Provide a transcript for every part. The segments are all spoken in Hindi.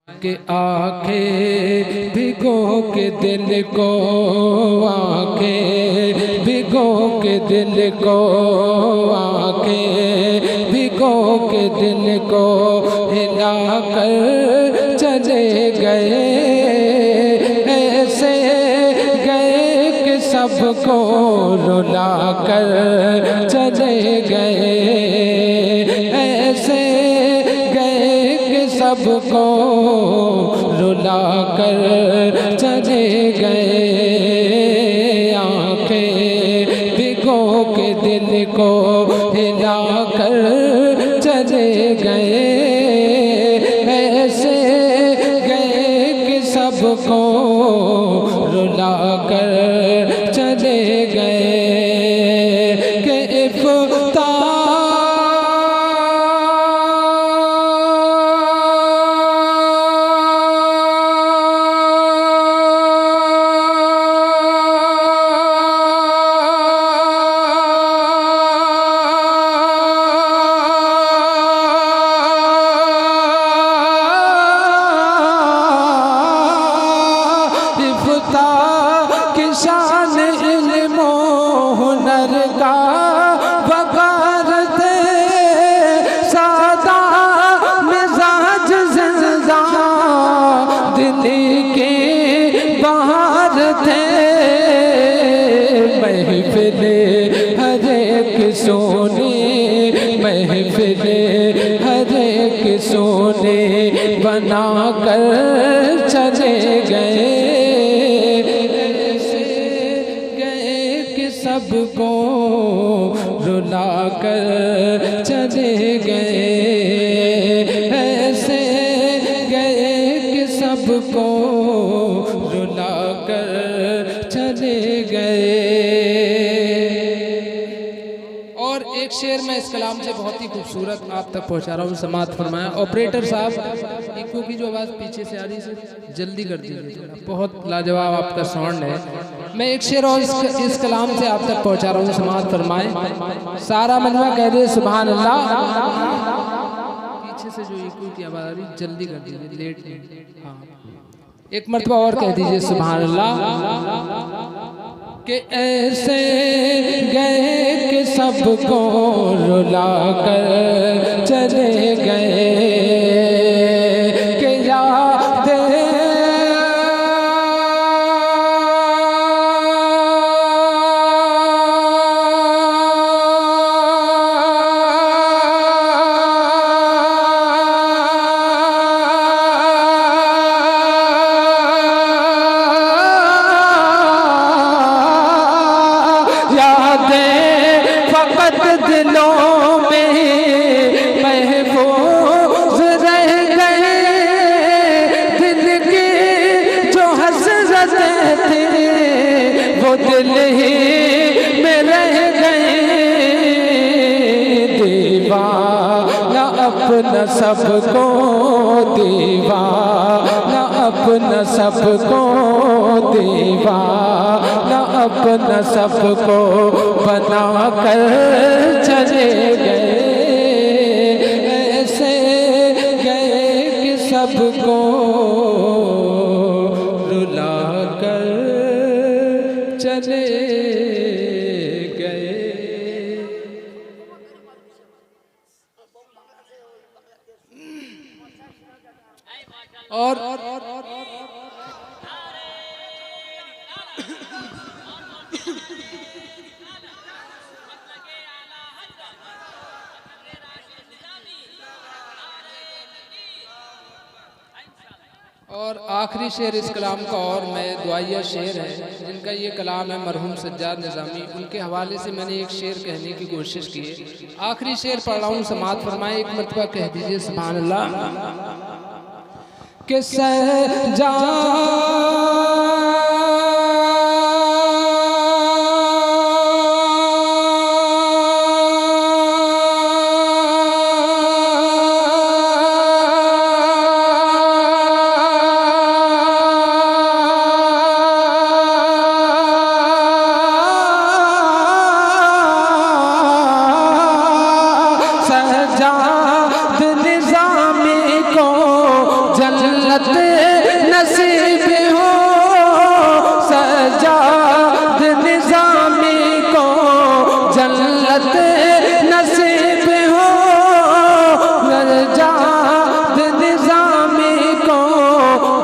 के आंखें भिगो के दिल को, आंखें भिगो के दिल को, आंखें भिगो के दिल को हिला कर चले गए। ऐसे गए कि सबको रुला कर चले गए। ऐसे गए कि सबको रुला कर चले गए। आंखें भिगो के दिल को हिला कर चले गए। ऐसे गए कि सबको रुला कर चले गए। कि इफ्तार की शान इल्म हुनर का वकार थे। सादा मिजाज जिंदा दिल्ली के बाहर थे। महफिल हर एक सोने, महफिल हर एक सोने बना कर चले गए। सबको रुला कर चले गए। ऐसे गए कि सबको रुला कर चले गए। और एक शेर मैं इस कलाम से बहुत ही खूबसूरत आप तक पहुंचा रहा हूँ, समाअत फरमाया। ऑपरेटर साहब इको की जो आवाज़ पीछे से आ रही है जल्दी कर दीजिए, बहुत लाजवाब आपका साउंड है। मैं एक शेर और इस कलाम से आप तक पहुंचा रहा हूँ, समाअत फरमाए। सारा मजमा कह दे सुभान अल्लाह। पीछे से जो इको की आवाज़ आ रही जल्दी कर दीजिए, लेट नहीं। हाँ, एक मरतबा और कह दीजिए सुभान अल्लाह। कि ऐसे गए कि सबको रुला कर चले गए। कि याद दिलों में महफूज रह गए। दिल की जो हसरतें थी वो दिल ही में रह गए। दीवाना अपना सबको, दीवाना अपना सबको, दीवाना अपना सबको बना कर चले गए। ऐसे गए कि सबको रुला कर चले गए। और आखिरी शेर इस कलाम का, और मैं दुआया शेर है जिनका ये कलाम है मरहूम सज्जाद निज़ामी, उनके हवाले से मैंने एक शेर कहने की कोशिश की है। आखिरी शेर पढ़ रहा हूँ, समाअत फरमाए। एक मरतबा कह दीजिए सुभान अल्लाह। कि सज्जाद निज़ामी को जन्नत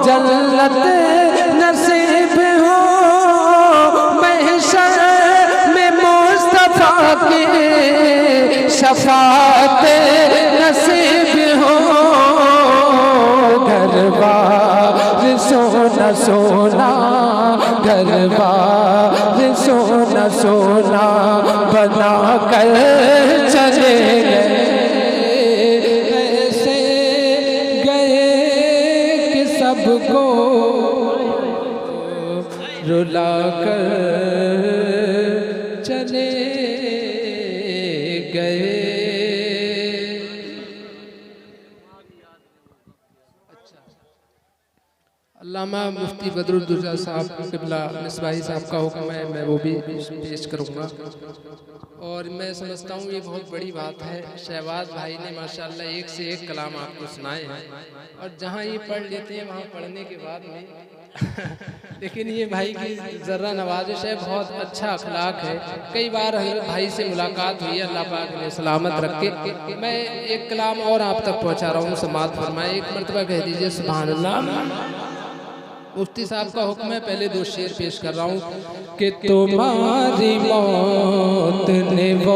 जन्नत नसीब हो, महशर में मुस्तफा की शफाअत नसीब हो। घर-बार सोना सोना, घर-बार सोना सोना बना कर चले गए, ऐसे गए कि सबको रुला कर चले गए। अल्लामा मुफ्ती बदरुद्दोजा साहब क़िबला मिसबाही साहब का हुक्म है, मैं वो भी पेश करूँगा। और मैं समझता हूँ ये बहुत बड़ी बात है। शहबाज भाई ने माशाल्लाह एक से एक कलाम आपको सुनाए हैं, और जहाँ ये पढ़ लेते हैं वहाँ पढ़ने के बाद में लेकिन ये भाई की ज़र्रा नवाजिश है, बहुत अच्छा अखलाक है। कई बार भाई से मुलाकात हुई है, अल्लाह पाक ने सलामत रखे। मैं एक कलाम और आप तक पहुँचा रहा हूँ, समाअत फरमाए। एक मरतबा कह दीजिए सुभान अल्लाह। मुफ्ती साहब का हुक्म है, पहले दो शेर पेश कर रहा हूँ कि तुम्हारी मौत ने वो